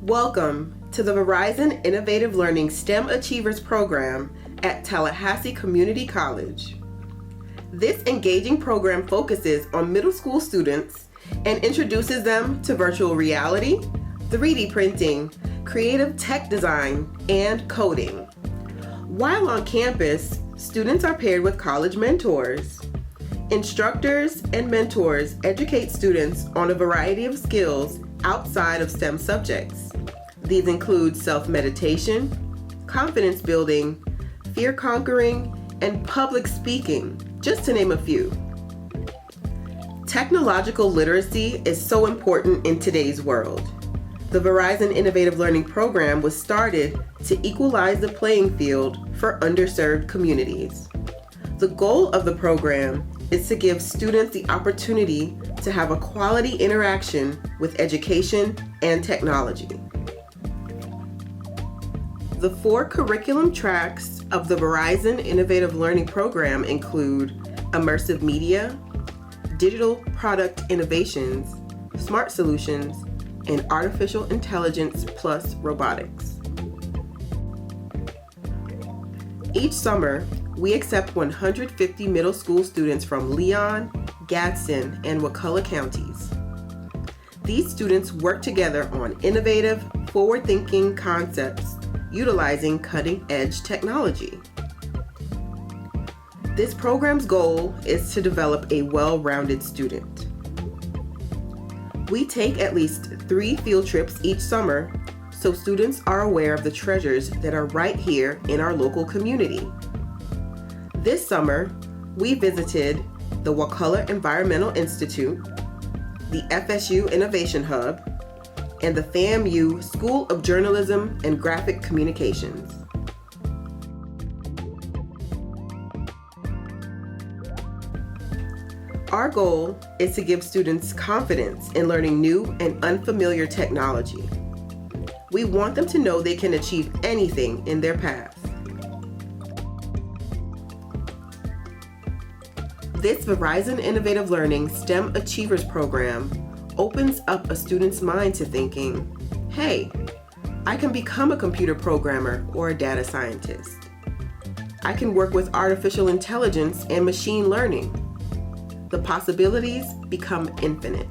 Welcome to the Verizon Innovative Learning STEM Achievers Program at Tallahassee Community College. This engaging program focuses on middle school students and introduces them to virtual reality, 3D printing, creative tech design, and coding. While on campus, students are paired with college mentors. Instructors and mentors educate students on a variety of skills outside of STEM subjects. These include self-meditation, confidence building, fear conquering, and public speaking, just to name a few. Technological literacy is so important in today's world. The Verizon Innovative Learning Program was started to equalize the playing field for underserved communities. The goal of the program is to give students the opportunity to have a quality interaction with education and technology. The 4 curriculum tracks of the Verizon Innovative Learning Program include Immersive Media, Digital Product Innovations, Smart Solutions, and Artificial Intelligence plus Robotics. Each summer, we accept 150 middle school students from Leon, Gadsden, and Wakulla counties. These students work together on innovative, forward-thinking concepts utilizing cutting-edge technology. This program's goal is to develop a well-rounded student. We take at least 3 field trips each summer so students are aware of the treasures that are right here in our local community. This summer, we visited the Wakulla Environmental Institute, the FSU Innovation Hub, and the FAMU School of Journalism and Graphic Communications. Our goal is to give students confidence in learning new and unfamiliar technology. We want them to know they can achieve anything in their path. This Verizon Innovative Learning STEM Achievers Program opens up a student's mind to thinking, hey, I can become a computer programmer or a data scientist. I can work with artificial intelligence and machine learning. The possibilities become infinite.